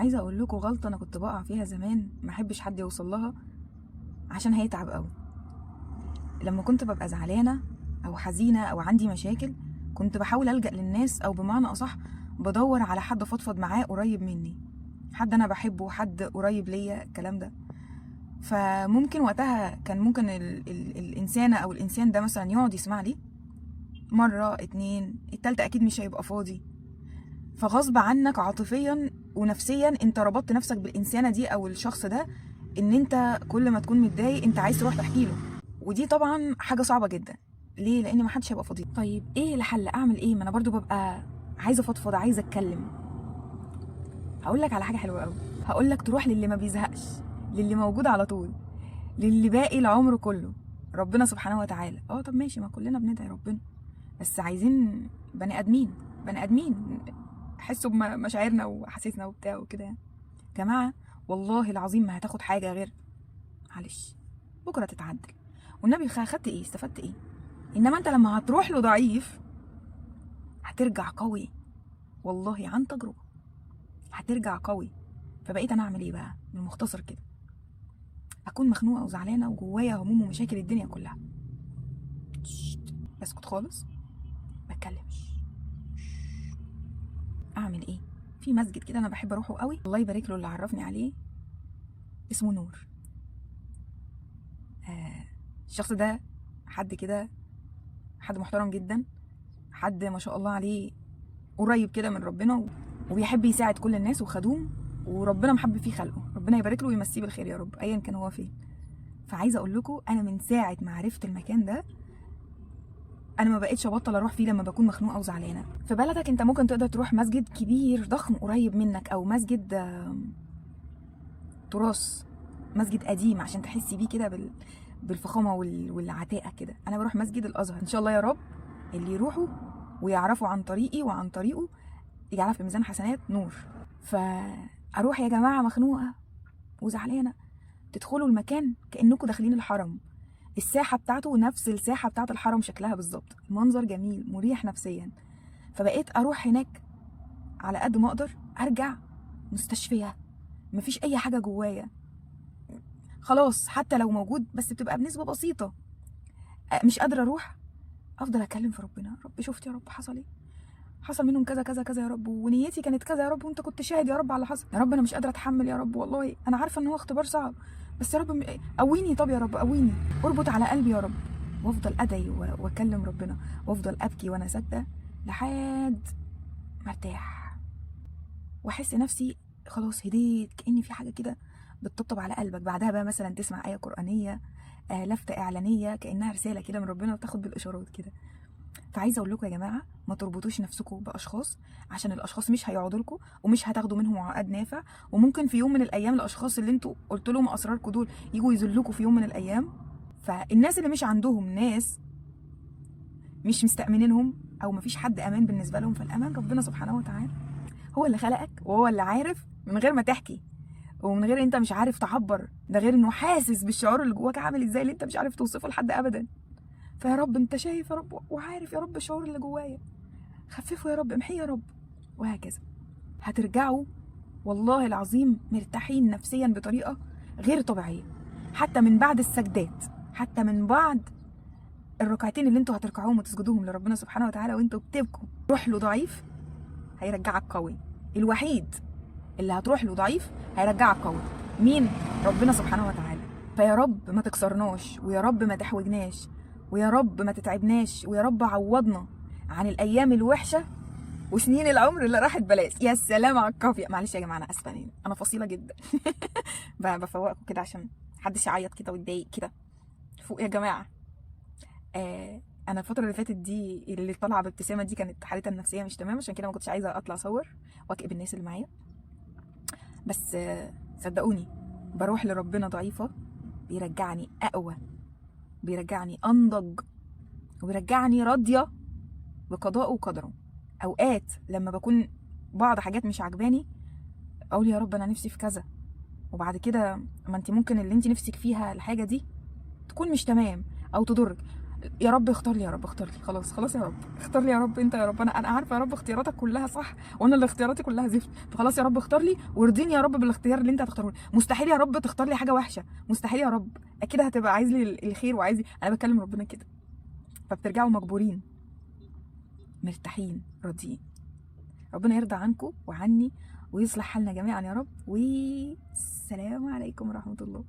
عايزه اقول لكم غلطه انا كنت بقع فيها زمان، ما احبش حد يوصل لها عشان هيتعب قوي. لما كنت ببقى زعلانه او حزينه او عندي مشاكل، كنت بحاول الجا للناس، او بمعنى اصح بدور على حد افضفض معاه قريب مني، حد انا بحبه، حد قريب ليا الكلام ده. فممكن وقتها كان ممكن الانسانه او الانسان ده مثلا يقعد يسمع لي مره اتنين، التالتة اكيد مش هيبقى فاضي. فغصب عنك عاطفيا ونفسيا انت ربطت نفسك بالانسانه دي او الشخص ده، ان انت كل ما تكون متضايق انت عايز تروح تحكي له. ودي طبعا حاجه صعبه جدا. ليه؟ لان محدش هيبقى فاضي. طيب ايه الحل؟ اعمل ايه؟ ما انا برضو ببقى عايزه افضفض، عايزه اتكلم. هقول لك على حاجه حلوه قوي، هقول لك تروح للي ما بيزهقش، للي موجود على طول، للي باقي العمر كله، ربنا سبحانه وتعالى. طب ماشي، ما كلنا بندعي ربنا، بس عايزين بني ادمين، بني ادمين حسوا بمشاعرنا واحاسيسنا وبتاع وكده يعني. جماعه والله العظيم ما هتاخد حاجه غير معلش بكره تتعدل. والنبي خدت ايه؟ استفدت ايه؟ انما انت لما هتروح له ضعيف هترجع قوي، والله عن تجربه هترجع قوي. فبقيت انا اعمل ايه بقى بالمختصر كده؟ اكون مخنوقه وزعلانه وجوايا هموم ومشاكل الدنيا كلها، بسكت خالص، ما اتكلمش. اعمل ايه؟ في مسجد كده انا بحب اروحه قوي، الله يبارك له اللي عرفني عليه، اسمه نور. الشخص ده حد كده، حد محترم جدا، حد ما شاء الله عليه قريب كده من ربنا، وبيحب يساعد كل الناس وخدوم، وربنا محب فيه خلقه، ربنا يبارك له ويمسيه بالخير يا رب ايا كان هو فين. فعايزه اقول لكم انا من ساعه ما عرفت المكان ده انا ما بقتش ابطل اروح فيه لما بكون مخنوقه وزعلانه. في بلدك انت ممكن تقدر تروح مسجد كبير ضخم قريب منك، او مسجد تراث، مسجد قديم عشان تحسي بيه كده بالفخامه والعتاقه كده. انا بروح مسجد الازهر، ان شاء الله يا رب اللي يروحوا ويعرفوا عن طريقي وعن طريقه يجعلها في ميزان حسنات نور. فاروح يا جماعه مخنوقه وزعلانه، تدخلوا المكان كانكم داخلين الحرم، الساحه بتاعته نفس الساحه بتاعه الحرم، شكلها بالظبط، المنظر جميل مريح نفسيا. فبقيت اروح هناك على قد ما اقدر، ارجع مستشفيه مفيش اي حاجه جوايا خلاص، حتى لو موجود بس بتبقى بنسبه بسيطه. مش قادره اروح، افضل اكلم في ربنا، رب شفت يا رب حصل ايه، حصل منهم كذا كذا كذا يا رب، ونيتي كانت كذا يا رب، وانت كنت شاهد يا رب على اللي حصل، يا رب انا مش قادره اتحمل يا رب، والله انا عارفه ان هو اختبار صعب، بس يا رب قويني، طب يا رب قويني، اربط على قلبي يا رب. وافضل ادعي واكلم ربنا، وافضل ابكي وانا ساكته لحد ما ارتاح واحس نفسي خلاص هديت، كأن في حاجه كده بتطبطب على قلبك. بعدها بقى مثلا تسمع آية قرآنية، لفتة إعلانية كأنها رسالة كده من ربنا، وتاخد بالإشارات كده. فعايزه اقول لكم يا جماعه ما تربطوش نفسكم باشخاص، عشان الاشخاص مش هيقعدوا لكم ومش هتاخدوا منهم عقد نافع، وممكن في يوم من الايام الاشخاص اللي انتوا قلت لهم اسراركم دول يجوا يذلوكوا في يوم من الايام. فالناس اللي مش عندهم ناس مش مستأمنينهم، او مفيش حد امان بالنسبه لهم، فالامان ربنا سبحانه وتعالى، هو اللي خلقك وهو اللي عارف من غير ما تحكي، ومن غير انت مش عارف تعبر، ده غير انه حاسس بالشعور اللي جواك عامل ازاي اللي انت مش عارف توصفه لحد ابدا. فيا رب انت شايف يا رب وعارف يا رب الشعور اللي جوايا، خففوا يا رب، امحيه يا رب، وهكذا. هترجعوا والله العظيم مرتاحين نفسيا بطريقه غير طبيعيه، حتى من بعد السجدات، حتى من بعد الركعتين اللي انتوا هتركعوهم وتسجدوهم لربنا سبحانه وتعالى وانتوا بتبكوا. روح له ضعيف هيرجعك قوي، الوحيد اللي هتروح له ضعيف هيرجعك قوي. مين؟ ربنا سبحانه وتعالى. فيا رب ما تكسرناش، ويا رب ما تحوجناش، ويا رب ما تتعبناش، ويا رب عوضنا عن الايام الوحشه وسنين العمر اللي راحت بلاش. يا سلام على الكافيه. معلش يا جماعه انا اسفه، انا فصيله جدا بفوقكم كده عشان محدش يعيط كده ويتضايق كده. فوق يا جماعه. انا الفتره اللي فاتت دي اللي طالعه بابتسامه دي كانت حالتها النفسيه مش تمام، عشان كده ما كنتش عايزه اطلع اصور واكئب الناس اللي معايا. بس صدقوني بروح لربنا ضعيفه بيرجعني اقوى، بيرجعني انضج، وبيرجعني راضيه بقضائه وقدره. اوقات لما بكون بعض حاجات مش عجباني اقول يا رب انا نفسي في كذا، وبعد كده ما انت ممكن اللي انت نفسك فيها الحاجه دي تكون مش تمام او تضرك، يا رب اختار لي، يا رب اختار لي، خلاص خلاص يا رب اختار لي، يا رب انت، يا رب انا عارفه يا رب اختياراتك كلها صح، وانا اللي اختياراتي كلها زفت، فخلاص يا رب اختار لي وارضيني يا رب بالاختيار اللي انت هتختاره لي. مستحيل يا رب تختار لي حاجه وحشه، مستحيل يا رب، اكيد هتبقى عايز لي الخير وعايز لي. انا بكلم ربنا كده، فبترجعوا مجبورين مرتاحين راضيين. ربنا يرضى عنكم وعني ويصلح حالنا جميعا يا رب، والسلام عليكم ورحمه الله.